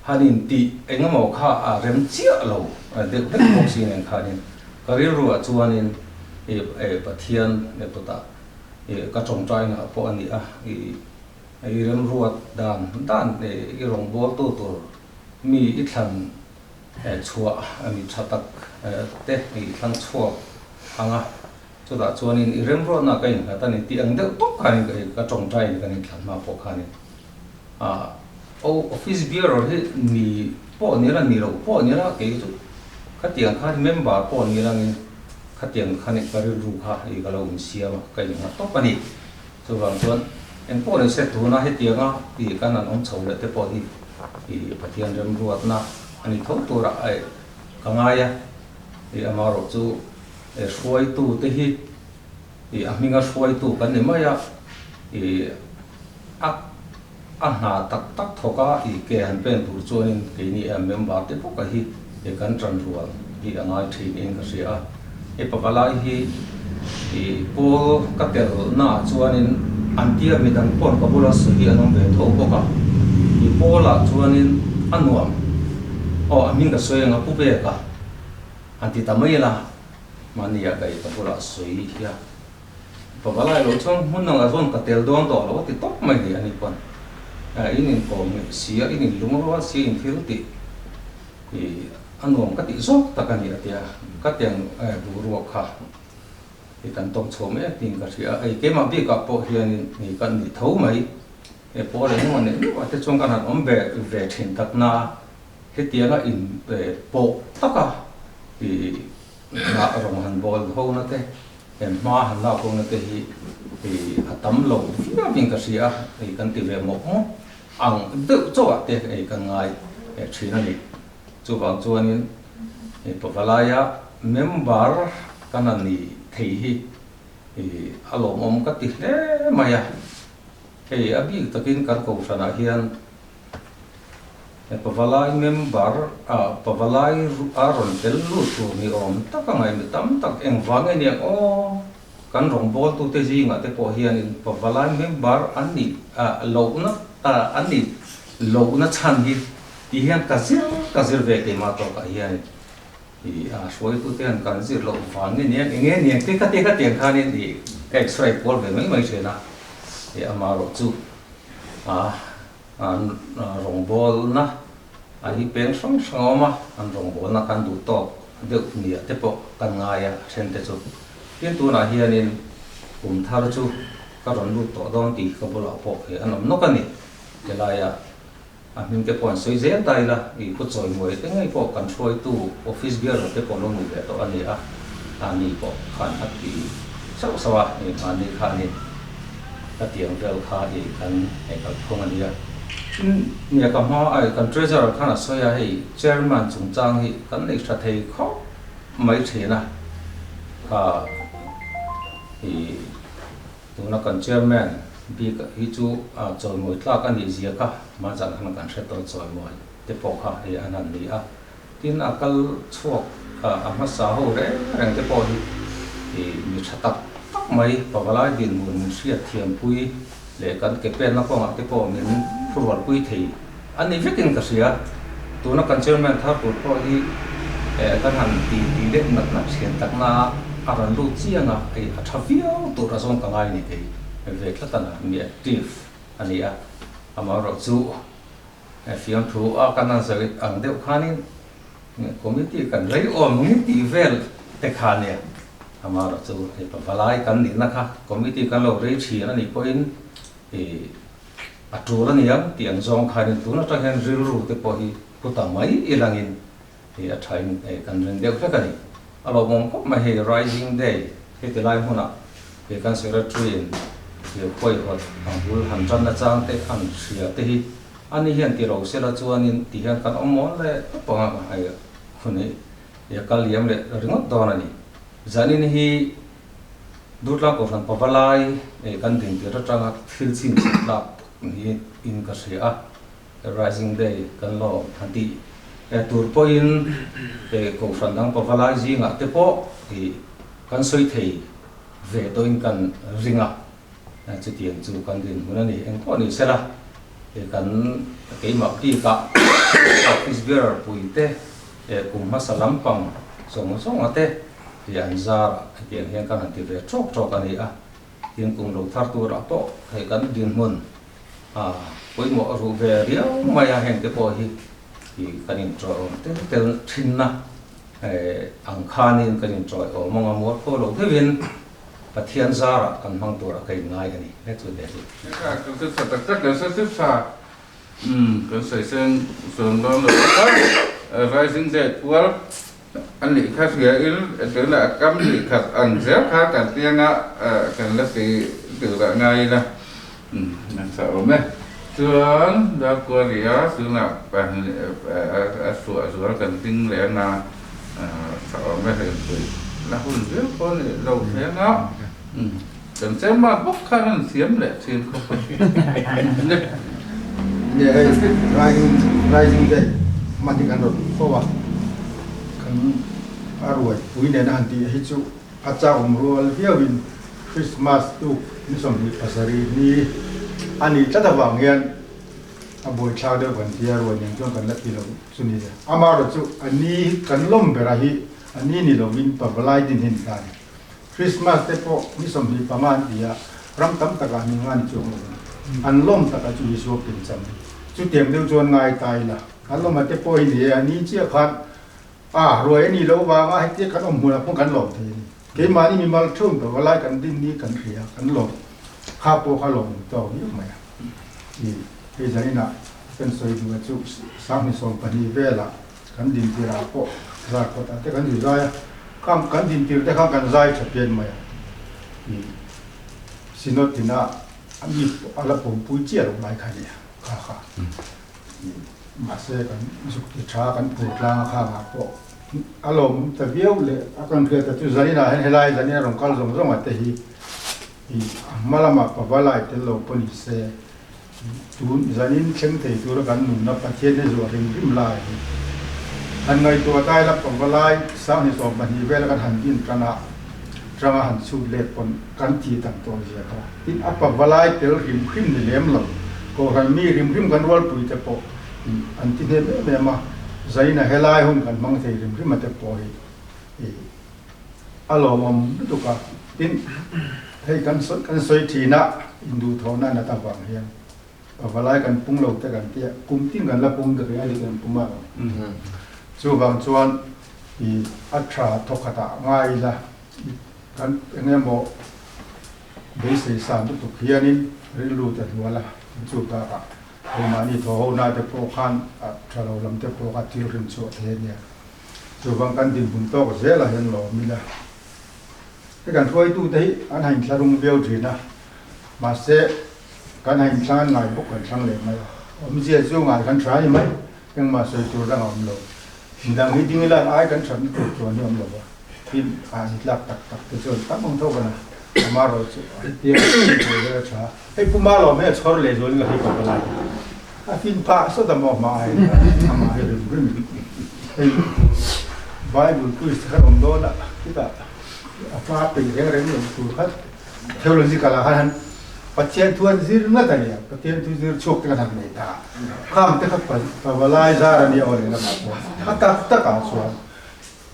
ฮันนินตีเองก็มองข้าเริ่มเชี่ยเราเด็กบอกสิ่งนั้นข้านี่ก็เรียกรู้ว่าจู่อันนี้ปะเทียนเนี่ยตัวตากระจงใจนะพวกอันนี้เริ่มรู้ว่าด้านรองบอลตัวมีอีกทางชัวมีชาตักเตะอีกทางชัวhanga chuda chuanin i remro na kai na tani ti ang deuh tok khani ka tong trai ni kan thlan ma po khani office bureau he ni po ni la ni lo po ni la ke chu ka tiang kha member po ni la ni ka tiang kha ni ka ru kha I ka lo un sia ma ka ni to pa ni chu wang chuan en po ni se tu na he tianga I kan an om chho le te po I pathian rem ruat na ani tho tu ra ai ka nga ya I amaro chu e suai tu te hi I aminga suai tu kan ni ma ya I a na tak thoka I ke han pen tur chuanin ke ni member te po ka hi e kan tran rual I angai thin in ka sia e papala hi I po ka tel na chuanin antia midang pon ka bula su hi anom ve tho po ka I po la chuanin anuam o aminga soenga pu be ka anti tamai la mania ka I ka bula sui ya papala lo chong mun na zon ka tel don do lo ti top mai ni ani pon inin ko mi sia inin lumwa si in thil ti I anuam ka ti zok takani atia ka tiang bu ru kha I kan tong chome tin ka sia ai ke ma bi ka po hian ni kan ni tho mai e po le mo ne wa te chong kan om be ve thin tak na he tianga in po taka I na rong han bol ho na te em ma han la ko na te hi atam lo fia bin ka sia ai kan ti ve mo mo ang de cho te ai kan ngai thina ni chu bang chuanin e pavalaya member kanani thei hi alom om ka ti hle maya hei abi takin kan ko sana hian pavalai member pavalai aron tel lu tu ni om takangai mi tam tak eng wange ni o kan rong bol tu te ji nga te po hian in pavalai member ani lo na ani lo na chan hi ti hian ka zir ve ke ma to ka hian suai tu tian kan zir lo wange ni nge ni te ka tiang kha ni di extra pol ve mai chena e amaro chu rong bol na ai peng song songoma an rong bol na kan du to de ni te po kan nga ya sen te chu tin tu na hian in thar chu ka ron lu to don ti ka bola po he anom no kan ni te la ya min ke pon soi zen dai la I pu choi moi te ngai po kan throi tu office gear te po lo nu le to ani ani po khan hat ti sau sawa ni ani khan ni ta tiang vel kha I kan e ka khong ani ya nia ka ma ai kan treasurer khana soya hei chairman chung chang hi kan nei tha thei kho mai thena ka tuna kan chairman bi ka hi chu choi moi tla kan ni zia ka ma chan han kan settle choi moi te po kha hi anan ni tin akal chuak ama sa ho re rang te po hi mi thatak tak mai pawalai din mun sia thiam pui le kan ke pen na ko ma te po min furwal pui thei ani vekin ka sia tuna kan chairman tha pu po hi kan han ti le na chen tak na aran lu chianga ai athavio tu ra zon ka ngai ni ke ve tlatana mi active ani amaro chu fiam thu kana zari ang deu khanin committee kan rei om ni ti vel te khania amaro chu e pavalai kan ni na kha committee kan lo rei thi na ni ko in atura ni yang tiang zong khanin tu na ta hen ril ru te po hi puta mai ilangin a thain kan ren deu ka ni alo mom ko ma he rising day he te lai huna he kan secretary in he koi hot bul han ran na chang te khan sia te hi ani hian ti ro se la chuanin ti hian kan omon le panga ai khuni ya kaliam le ringot don ani zanin hi dutla ko ran pavalai kan ding ti ra tanga thil chin la ni in ka sia rising day kan lo hanti tur point ko ran dang pavalai ji nga te po ti kan soi thei ve to in kan ringa chu tiang chu kan din munani eng ko ni sela kan ke ma ti ka office bearer puite kum masalam pang song ate yan zar tiang hian kan ti ve chok ani tiang kum lo thar tu ra to kai kan din mun koi mo ru ve ria maya heng te po hi kan in tro te thinna ang khanin kan in tro o monga mo ko lo thevin pathian zara kan mang tur kai ngai ani le chu de ka tu sa tak tak sa kan sai sen son don lo rising day pual an li kha sia il te la kam li khat an zel kha kan tianga kan la ti tu la ngai la nan sa o me chuan da korea su na pa su kan ting le na sa o me he la hun zel ko le lo thế ngọ cần xem mà bốc khá là xiêm lệ trên không phải yeah rising day mati kan ro ko wa kan arwai ui ne na anti hi chu acha umrual hiawin Christmas tu ni som ni pasari ni ani tata wangian aboi chade wan dia ro ni jong kan la pilo suni ja amaro chu ani kan lom berahi ani ni lo win pa balai din hin kan Christmas te po ni som ni paman dia ram tam taka ni ngan chu an lom taka chu isu pin cham chu tiang deu chuan ngai tai la an lom te po hi ni ani chia khat roi ni lo wa ma ti kan om mula pon kan lom the ke ma ni mi mal thum to balai kan din ni kan ria kan lom kha po kha lom to ni ma ni he jani na pen soi du chu sam ni som pa ni vela kan din ti ra po ra ko ta te kan ju ja kam kan din ti te kham kan zai chapien ma ni sinotina ami ala pom pui chia lo mai kha ni kha mà sẽ cần giúp cái cha cần phụ la khá là có alom ta biếu le akan kia ta chu zani na hen helai zani na rong kal zong zong ate hi malama pa balai te lo poni se tun zanin cheng thei tu ra kan nu na pathian ne zo ring rim lai an ngai to tai la pa balai sa ni so ma hi vel kan han din tranga han chu le pon kan ti tang to je ka tin apa balai tel rim rim ni lem lo ko ran mi rim rim kan wal pui te po an ti ne me ma zaina helai hun kan mang thei rim rim te po hi alo mom tu ka tin hei kan soi thi na indu thona na ta wang hian avalai kan pung lo te kan tia kum tin kan la pung de ai kan puma chu bang chuan I atra thokata ngai la kan enge mo be se sa tu khianin rilu ta wala chu ta ka mani tho ho na te po khan thalo lam te po ka til rim chu the nia chu bang kan din bun to ko zela hen lo mi la cái cần thôi tu thấy anh hành sa rung biểu thì na mà sẽ cái hành sang ngày bốc cần sang liền mấy ông chia siêu ngày cần trái như mấy nhưng mà soi tu đang ông lộ thì đang nghĩ tiếng là ai cần sẵn tu tu như ông lộ thì thì lắc tắc tắc thì rồi tắc ông thâu cái này mà rồi tiếng rồi cái trả hay cũng mà lo mấy chó lệ rồi người hay còn lại phim pa số tầm một mà hay rồi hay Bible cứ sẽ ông đó là cái ta apa pe yang rem yang tu hat theology kala han patien tuan zir na ta ya patien tu zir chok ka thang nei ta kham te khat pa walai zar ani ore na ma ta ta ka so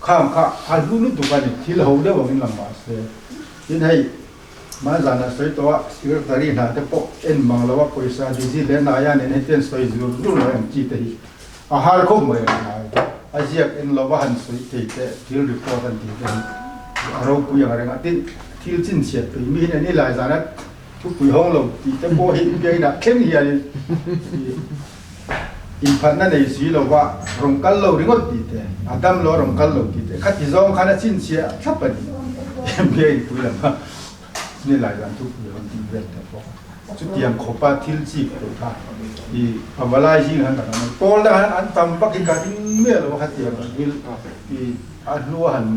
kham kha alu nu tu ka ni thil ho de wang lam ba se in hai ma za na soi to sir tari na te po en mang lawa poisa di ji le na ya ne ten soi zur lu lo em chi te hi a har ko mo ya na a jiak en lawa han soi te te thil report an ti te rau pui yang ada ngatin til chin siat pe mi ni lai zanat tu pui hong lo ti te po hi pe na khem hi ani in phan na nei si lo wa rong kal lo ringot ti te adam lo rong kal lo ti te khat ti zong khana chin sia thap pa em pe pui la ma ni lai zan tu pui hong ti ve te po chu tiang kho pa til chi ko ta I awalai ji han ta ma pol da han an tam pak ka ding me lo khat tiang I anu han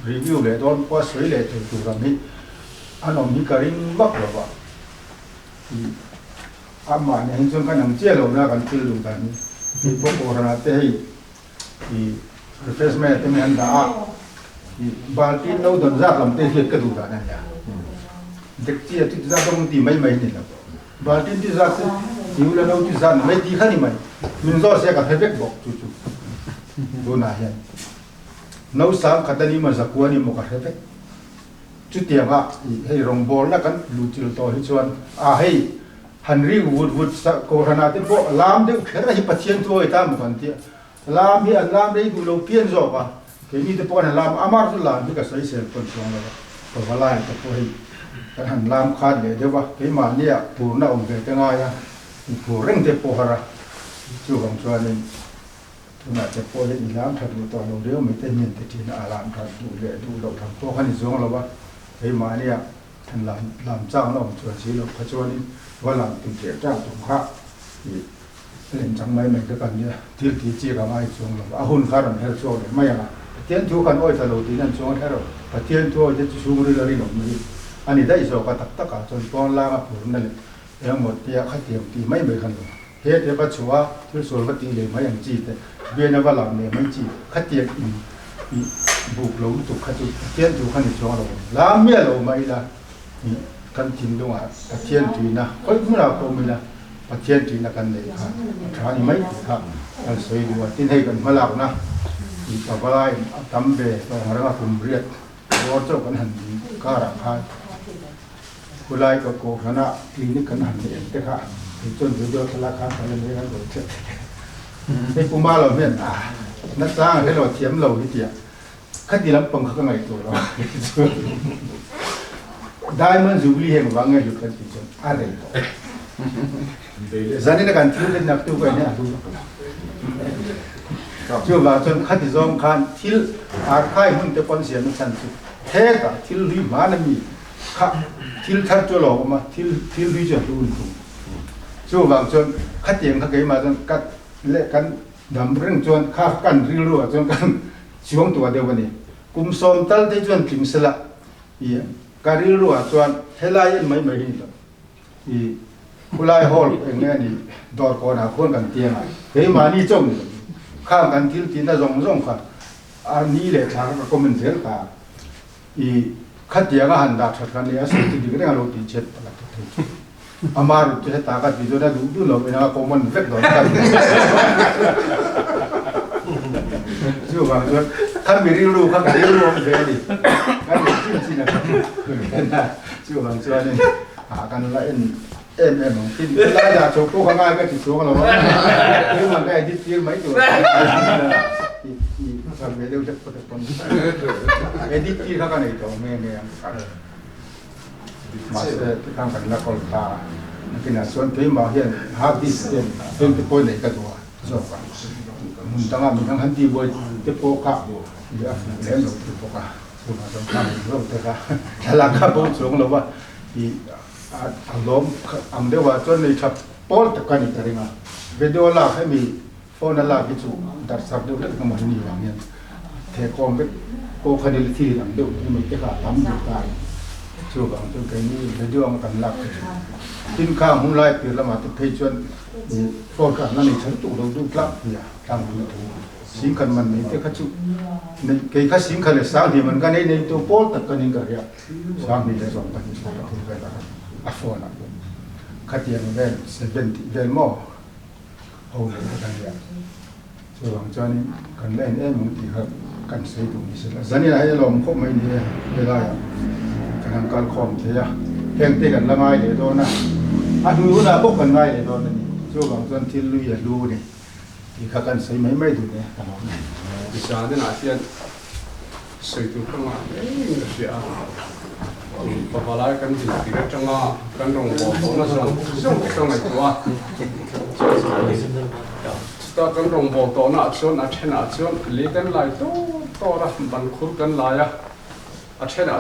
review le don pa soi le tu ram hi anom hi karing bak lo ba amma ne hin chung kan ang che lo na kan til lu ta ni po ko ra te hi refreshment te men da balti no don za lam te hi ka du da na ya dek chi ti za dong ti mai mai ni la balti ti za se yu la no ti za mai ti khani mai min zo se ka phek bok chu chu do na hian nấu sáng katani mà zakua ni một cái thế chút tiền à hay rong bol là kan lu chil to hi chuan hay hanri wood sa ko hana te po lam de khera hi pathian tu ai ta mo kan ti lam hi an lam dei du lo pian zo ba ke ni te po na lam amar tu lam ni ka sai se kon chuan la ko wala ta po hi kan han lam khat le de ba ke ma ni a pu na om ke nga ya pu reng te po hara จู่ของชวนนี่ทุนอาจจะพอเห็นน้ำถัดดูตอนเราเลี้ยวไม่เต็มเงินแต่ทีน่ะลามถัดดูเลยดูเราทำพวกขันสูงเราว่าเฮ้ยมาเนี่ยท่านลามจ้างเราชวนชีเราขจรนี่ว่าลามติดเกี่ยวจ้างตรงข้าเล่นจังไม่เหมือนกันเนี่ยที่ที่จีกับไม่สูงเราอาหุ่นข้าเราเฮลโซ่เลยไม่ยังเทียนทั่วกันอ้อยทะลุที่นั่นสูงแค่เราเทียนทั่วจะสูงเรื่อยๆหนุ่มนี่อันนี้ได้โซ่กับตักจนป้อนล่างผมนั่นแหละยังหมดที่ข้าเทียมตีไม่เหมือนกันเลยเฮ็ดเดี๋ยวก็ชัวที่ส่วนก็ตีเลยไม่อย่างจีแต่เบียนว่าหลังเนี่ยไม่จีข้าเทียมบุกหลงตุกข้าจุดเทียนถูกขันช่วงเราล้าเมียเราไม่ละนี่กันทิ้งตรงอ่ะเทียนตีนะก็เมื่อเราโตไม่ละเทียนตีนะกันเลยครับทางนี้ไม่ครับกันสวยดูว่าที่ให้กันมาหลักนะอีกต่อไปทำเบสต้องหาเรื่องคุมเรียดวอร์จกันหันก็ราคาผู้ไล่ก็โกขณะคลินิกกันหันเองแต่ค่ะจนถึงเดือนราคาอะไรนี่กันโดยเฉพาะไอ้ปูมาเราเนี่ยนักสร้างให้เราเทียมเราที่เดียขัดดีลำปังเขาก็ไม่ตัวเราได้มันจูบลีเห็นว่าไงอยู่กันที่จนอะไรต่อจากนี้ในการที่เล่นนักตัวไปเนี่ยดูจู่ว่าจนขัดที่จงการที่อาร์คายมันจะปนเสียมันสั่นสุดเท่กับที่ลุยมานะมีข้าที่ทัดตัวเราออกมาที่ลุยจะดูดูจู่ว่าจนขัดเตียงเขาเกี่ยมาจนกัดเละกันดำเรื่องจนข้ากันริ้วรัวจนกันช่วงตัวเดียววันนี้กุมสมตัลที่จนพิมพ์สละการริ้วรัวจนเฮลัยไม่เห็นตัวผู้ไล่ฮอลเองเนี่ยนี่ดอร์ก่อนหาคนกันเตียงเฮ้ยมานี่จงข้ามกันที่น่าจงค่ะอันนี้เลยทางก็มันเสียค่ะขัดเตียงก็หันดาชัดกันเนี่ยสิ่งที่ดีก็ได้เราตีเช็ดอะไรทุกทีอามารุจะตากัดวิโดนะดูเราเป็นอะไรก็มันเล็กดอกกันจู่บางส่วนท่านไม่รู้ข้างในรู้มันเป็นดิกันจริงๆนะครับจู่บางส่วนนี่หากันละของที่ไล่จากโชว์พวกง่ายก็ติดตัวกันเราคือมันได้ดิบยืมไม่ตัวทำไม่เร็วจะปวดปนดิบที่เขากันในตัวไม่มาเสด็จที่ทางกันนักกอล์ฟตาที่น่ะส่วนที่มาเห็นฮาร์ดดิสเป็นที่ป่วยในกระตัวจบกันมุนตั้งมีทั้งฮันดีบอยที่ปกะเดี๋ยวเล่นที่ปกะสุดมาต้องทำเรื่องเถอะครับแต่ละครับผมสูงเราว่าอารมณ์อันเดียวว่าจนในชับปอลตะกันอีกทีนึงวิดีโอลากให้มีโฟนลากที่สุดดัดสับเดียวกันก็มันนี่อย่างเงี้ยเทคอมเป็นโคคดีที่หลังเดียวที่มันจะขาดทำอยู่ได้ช่วงบางช่วงนี้วิดีโอมันกันลากกินข้าวหุ่นไล่เปลี่ยนละมาตุเพจวนโฟนกันนั่นนี่ฉันตู่เราดูกลับเนี่ยทางมันถูกสิ่งกันมันนี่ที่เขาชุในเกี่ยวกับสิ่งกันเลยสร้างที่มันกันในตัวปอลตะกันนี่ก็เรียกสร้างนี่จะสอนกันที่สุดที่ไปแล้วafona katian vel 70 vel mo ho le kan ya so ang chani kan len em ti ha kan sei tu ni sela zani la ya lom khop mai ni ela ya kan kal khom the ya heng te kan la ngai le do na a du na bok kan ngai le do ni so ang chan thil lu ya lu ni ti kha kan sei mai mai du ne kan ho di sa de na sian sei tu kan ma ni sia Papalai kan di tiga tengah kan rong botol na song này tua. Kita kan rong botol na action liten lai to ra ban khur kan lai ya. Action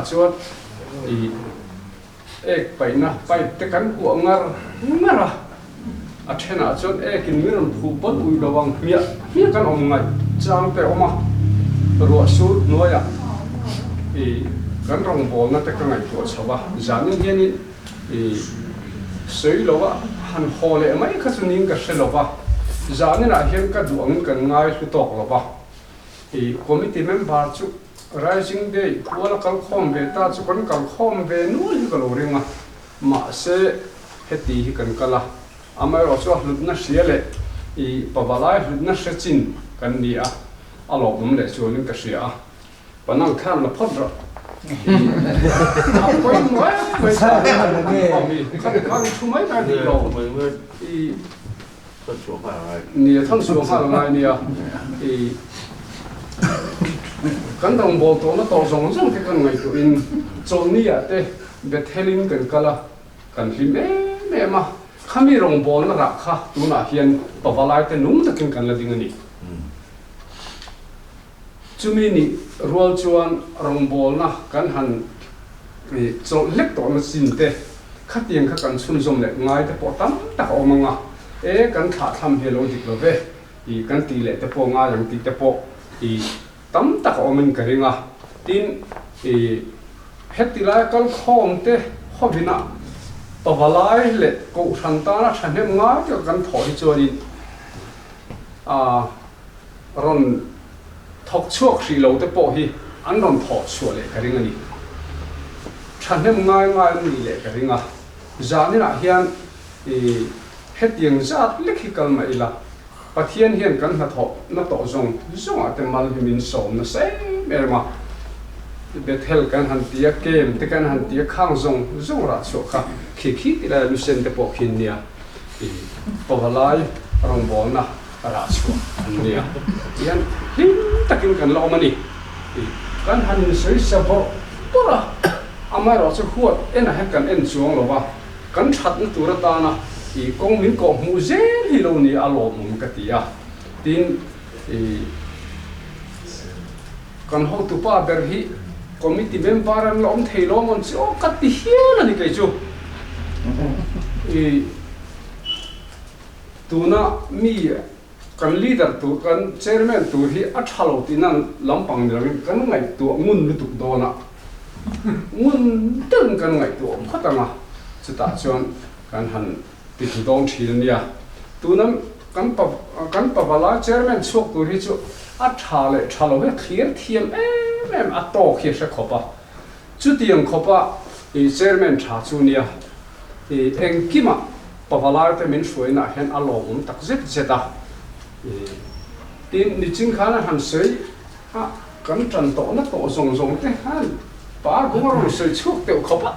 ek pai na pai te kan ku ngara. Action kin miron phu pot ui dawang mia kan om ngai chang te oma ro su no ya. Kan rong bol na te kan ngai to chawa zan ni sei lo wa han hole mai ka suning ka se lo wa zan na hian ka duang kan ngai su tok lo wa committee member chu rising day wala kal khom ve ta chu kan kal khom ve nu hi ka lo ringa ma se heti hi kan kala amai ro chu hlut na siale pabalai hlut na sechin kan ni a alo bum le chu ning ka sia panang khan la phot ro Apa yang mau? Kalau cuma tadi lo, niทั้งส่วนข้างในเนี่ยกันต้องบอกตัวนั้นต่อสองที่กันไงตัวอินโซนี่อ่ะเต้เบทเฮลินกันกันละกันที่แม่มา khami rong bol na ra kha tu na hian pawalai te nung takin kan la ding ani chumi ni rual chuan rong bol na kan han cho lek to na sin te khatiang kha kan chun zom le ngai te po tam tak omanga kan tha tham he lo dik lo ve I kan ti le te po nga yang ti te po I tam tak omin karinga tin hetila kal khom te hobina pawalai le ko santana thanem nga ke kan thoi chuanin ron thok chuak hri lo te po hi an ron tho chua le karinga ni thanem ngai ni le karinga zanina hian hetiang zat lekhikal mai la pathian hian kan ha tho na to zong a te mal himin som na sei merma bethel kan han tia kem te kan han tia khang zong ra chu kha khi ti la lusen te po khin nia pawalai rong bol na ra chu an nia hian him takin kan lo mani kan han sei sa bo pura amai ro chu huat ena he kan en chuang lo wa kan that na tur ta na kong min ko mu zel hi lo ni alo mum ka tia tin kan ho tu pa ber hi committee member an lom thei lo mon chu ka ti hian ani kai chu tu na mi kan leader tu kan chairman tu hi a thalo tinan lampang ring kan ngai tu ngun lu tu do na ngun ten kan ngai tu khatanga chuta chuan kan han ti tu dong thil nia tunam kan pawala chairman chok tu hi chu a thalo he clear thiam em a to khi se khopa chu tiang khopa chairman tha chu nia engkima pawala te min suina hen alom tak zeta tin ni ching khana han sei kan tran to na to zong te han pa gumaro sei chuk te khopa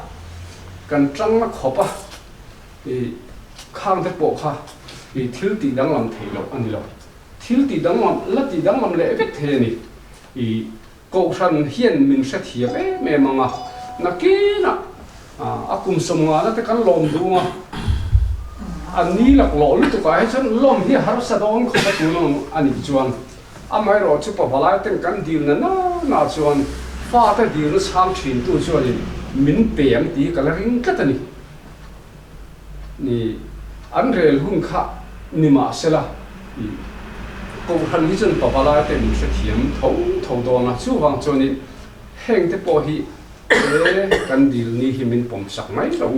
kan trăng na khopa khang te po kha thil ti dang lam thei lo ani lo thil ti dang lam la ti dang lam le vek the ni ko san hian min sa thia me manga na ki na akum somnga na te kan lom dunga ani lak lo lu tu ka chan lom hi har sa dong kho tu no ani chuan amai ro chu pa balai ten kan dil na chuan fa ta dil na chang thin tu chuan min pem ti kalaring katani ni anrel hun kha ni ma sela ko han hi chen papala te mi se thiam tho do na chu wang choni heng te po hi kan dil ni hi min pom sak mai lo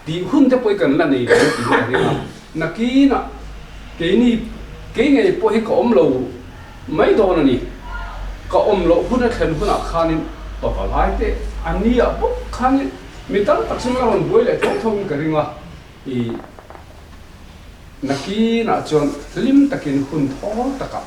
ti hun te poi kan la nei ti na ki na ke ni ke ngai po hi ko om lo mai do na ni ka om lo hun a khen hun a khanin papala te ania bu khanin mi tan tak sim la ron boi le thong ka ringa naki na chon lim takin hun tho taka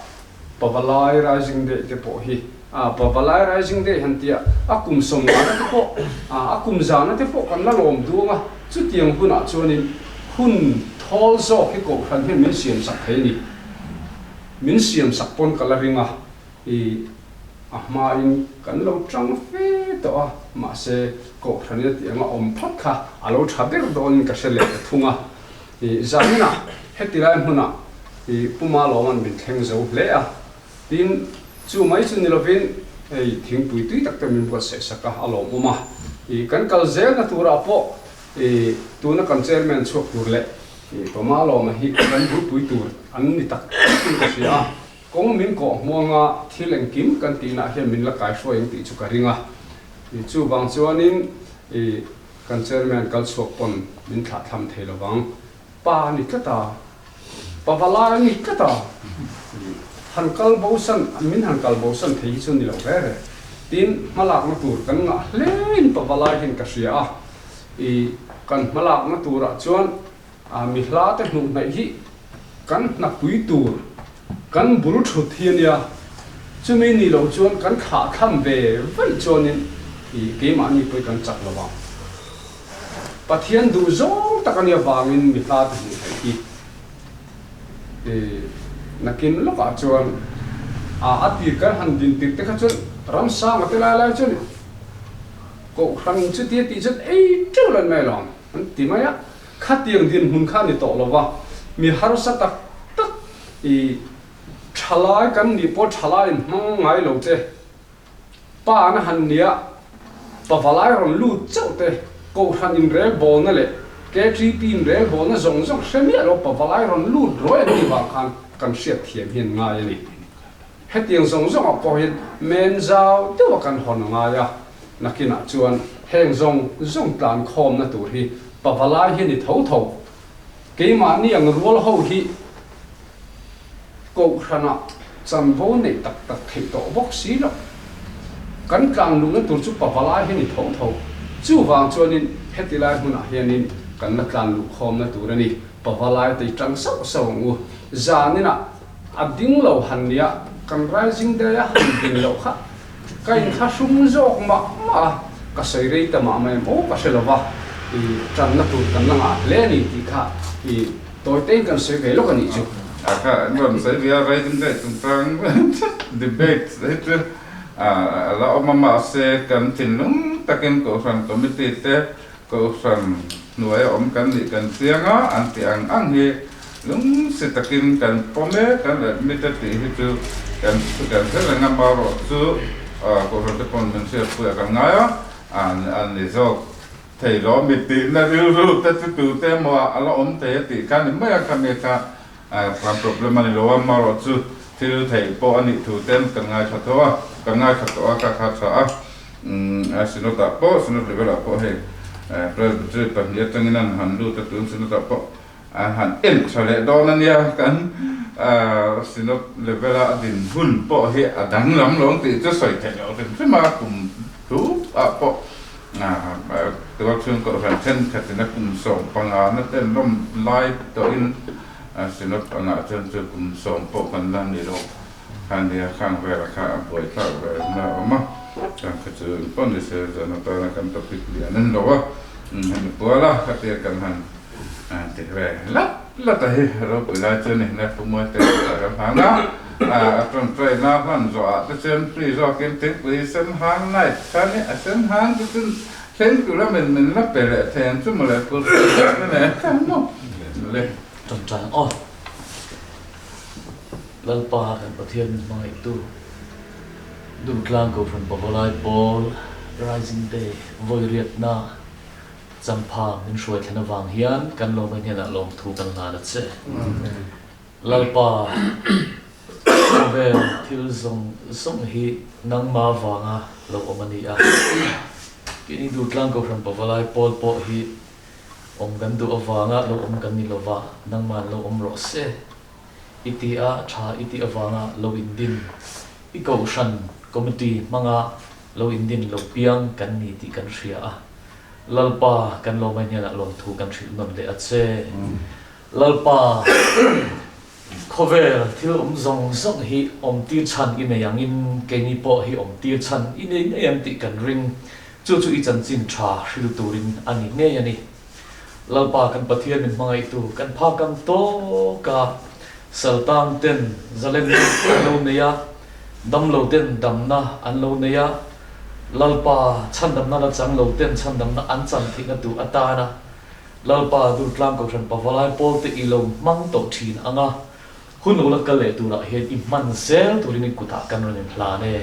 pawalai rising day te po hi pawalai rising day hantia akum som na te po akum zana te po kan la lom duanga chu tiang huna chonin hun thol zo hi ko khan hi min siam sak thei ni min siam sak pon kala ringa ma in kan lo tang fe to ma se ko khan ni tianga om phat kha alo thaber don ka se le thunga zamina hetila huna puma lo man bin theng zo le tin chu mai chu ni lovin thing pui tui tak min ko se saka alo muma kan kal zel na tura po tu na kan chairman chok tur le puma lo ma hi kan pui tur an ni tak ka sia kong min ko muanga thileng kim kan ti na hian min la kai so yang ti chu ka ringa chu bang chuanin kan chairman kal chok pon min tha tham thelo bang pa ni kata pawala ni kata hankal bosan min hankal bosan thei chu ni lo re tin malak na tur kan nga len pawala hin ka sia kan malak na tura chuan mi hla te hnu nai hi kan na pui tur kan bul thu thiania chumi ni lo chuan kan kha kham ve vai chuanin ke ma ni poi kan chak lo ba pathian du zong takania bangin mi hla te hnu hi nakin lo ka chuan ati kan han din tik te kha chuan ram sa ma te la chuan ko khan chu ti chuan ei chu lan mai long an ti maya khát tiếng điên hun khát đi tổ lo va mi haru sa tak tak i chalai kan ni po chalai mang ngai lo te pa na han nia pa valai ron lu chau te ko han in re bol na le ke tri pin re bol na zong zong semi ro pa valai ron lu roi ni wa kan siat thiam hin ngai ni he tiếng zong zong a po hin men zau te wa kan hon nga ya nakina chuan heng zong zong tlan khom na tur hi pa valai hi ni tho tho ke ma ni ang rual ho hi ko khana cham bo nei tak tak thei to bok si lo kan tlang lu na tur chu pa valai hi ni tho tho chu wang chuan in hetilai huna hianin kan na tlan lu khom na tur ani pa valai te tang sau sau ngu zanina ading lo han nia kan rising day a ding lo kha kain kha sum jok ma ka sei rei ta ma mai mo ka se lova I tran na tur kan langa le ni ti kha I toy te kan se ve lo kan ni chu aka non sai via rising day tung tang debate itu la omama se kan tinung takin ko san committee te ko san nuai om kan ni kan sianga anti ang hi lung se takin kan pome kan admit ti hitu kan se ngam baro chu ko ro te pon men se pu kan ngaya an ni zo thei lo mi ti na ru ta tu te mo ala om te ti kan me ka me kaความ problem มันเราว่ามาเราจูที่เราถ่ายพออันนี้ถูกเต็มกันง่ายชัดตัวกันง่ายชัดตัวก็ขาดช้าสินตับพอสินเลเวลพอให้เพื่อจะเป็นยัตงินันหันดูแต่ตัวสินตับพอหันเอ็นชาเลดอนันยากันสินเลเวลดินหุ่นพอให้ดังล้ำลงติจะใส่แถวเป็นขึ้นมากลุ่มถูกพอตัวช่วงก็เป็นเช่นขัดนักกลุ่มส่งปังงานนั่นเป็นล้มไล่ตัวอินสินอันนั้นจนจะกลุ่มส่งพวกกันนั่นนี่เราคันเดียข้างเวลาข้าป่วยข้าเวลามาออกมาการกระจุยป้อนดิเซอร์จะนับตอนการตัดปิดเลี้ยนั่นเราว่าเห็นปัวละขัดเดียกันหันติดเวลละแต่เราไปไล่เจอเนี่ยนะผมว่าแต่เราหางนะตรงใจน้าพันจ่อแต่เช่นปรีจ่อเก็บติดปรีเส้นหางไหนท่านี้เส้นหางก็คือเส้นกูแล้วมันนับไปเลยแทนชั่วโมงละกูนั่นแหละทั้งหมดเลยจนจังอ๋อลัลปากันประเทศมาอีกตัวดูกลางก็เป็นบอลไลบอล rising day วอยเรียดน่าจำพามันช่วยเทนวางเฮียนกันลงไปเนี่ยนะลงถูกกันลาละเจ้ลัลปาเวลที่ส่งฮีนังมาวางอ่ะเราอมันนี่อ่ะกินดูกลางก็เป็นบอลไลบอลปอฮีกันดูอวางะเรากันนี่เราว่านังมันเรารอเสอิติอาชาอิติอวางะเราอินดินอีกชันคอมมิตี้มังะเราอินดินเราเปียงกันนี่ที่กันเชียลัลปากันเราไม่เนี่ยเราถูกกันชินนเลยอัดเสลัลปาขเวลที่เราส่งฮีตีชันอินเนียงอินเกนิปอฮีตีชันอินเนียงติกันริงจู่อีจันจินชาชิลตูรินอันนี้เนี่ยนี่ลัลปากันปะเทียนเป็นมังไอตูกันพากันโตกาสัลตันเต็นจะเล่นอันโลเนียดำโลเต็นดำนะอันโลเนียลัลปาชันดำนะละจังโลเต็นชันดำนะอันจันทิกตูอัตตานะลัลปาดูกลางกับฉันปะวลายโปลติอีโลมังโตทีนอ่ะคุณอุลกะเลตูละเห็นอิมันเซลตัวนี้กุตากันริมพลาเน่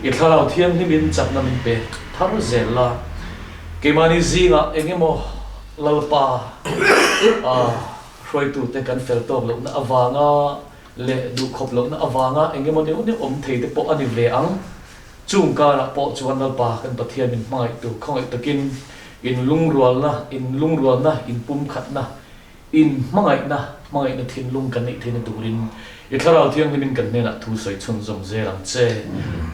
อีกคราวเที่ยงที่มินจับน้ำมินเปทารุเซลละเกมานิซิงะเองโมลัลปาช่วยตัวแต่กันเฟลตบลงนะอวางะเละดูขบลงนะอวางะเองมันเนี่ยอมเทแต่ปออันนี้เลี้ยงจุงการะปอจวนลัลปากันปะเทียนมันไม่ตัวข้องไอ้ตะกินอินลุงรัวนะอินลุงรัวนะอินปุ่มขัดนะอินมังไงนะทิ้งลุงกันนี่ทิ้งตัวรินอีถ้าเราเที่ยงนี่มันกันเนี่ยนะทุสอยชนจงเจรังเจ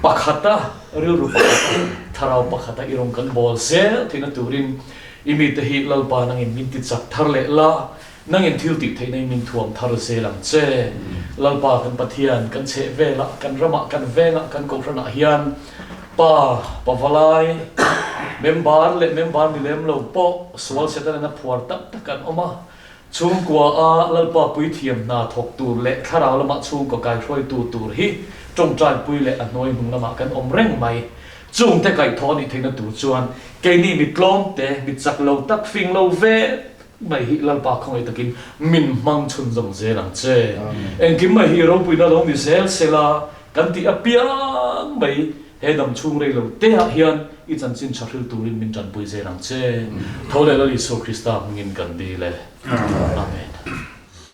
ปักขัดนะเรื่องรูปปักขัดถ้าเราปักขัดอีรงกันบอลเซทิ้งตัวรินอิมิตฮิลัลปานังอินมินติจักทาร์เลล่านังอินทิลติเทนัยมินทวมทาร์เซลังเจลัลปากันปะเทียนกันเชเวละกันระมะกันเวงะกันกบระนาฮิยันปะวลายเมมบาร์มีเลมโลปอสวอลเซตันนับพวร์ตักกันออกมาชุมกัวลัลปาปุยเทียมนาทกตูเละถ้าเราละมาชุมก็กายช่วยตูฮีจงใจปุยเละอันน้อยหุงละมากันอมเร่งไหมจุงแต่ไก่ทอนี่เทนตูจวนเกนี่มีกล้องแต่มีจักโลตักฟิงโลเว mai hi lal pa khong takin min mang chun jong je lang che en kim mai hi ro puina lo mi sel sela kan ti apiang mai he dam chung rei lo te ha hian i chan chin tharil turin min chan pui je lang che thole lo Isu Krista ngin kan di le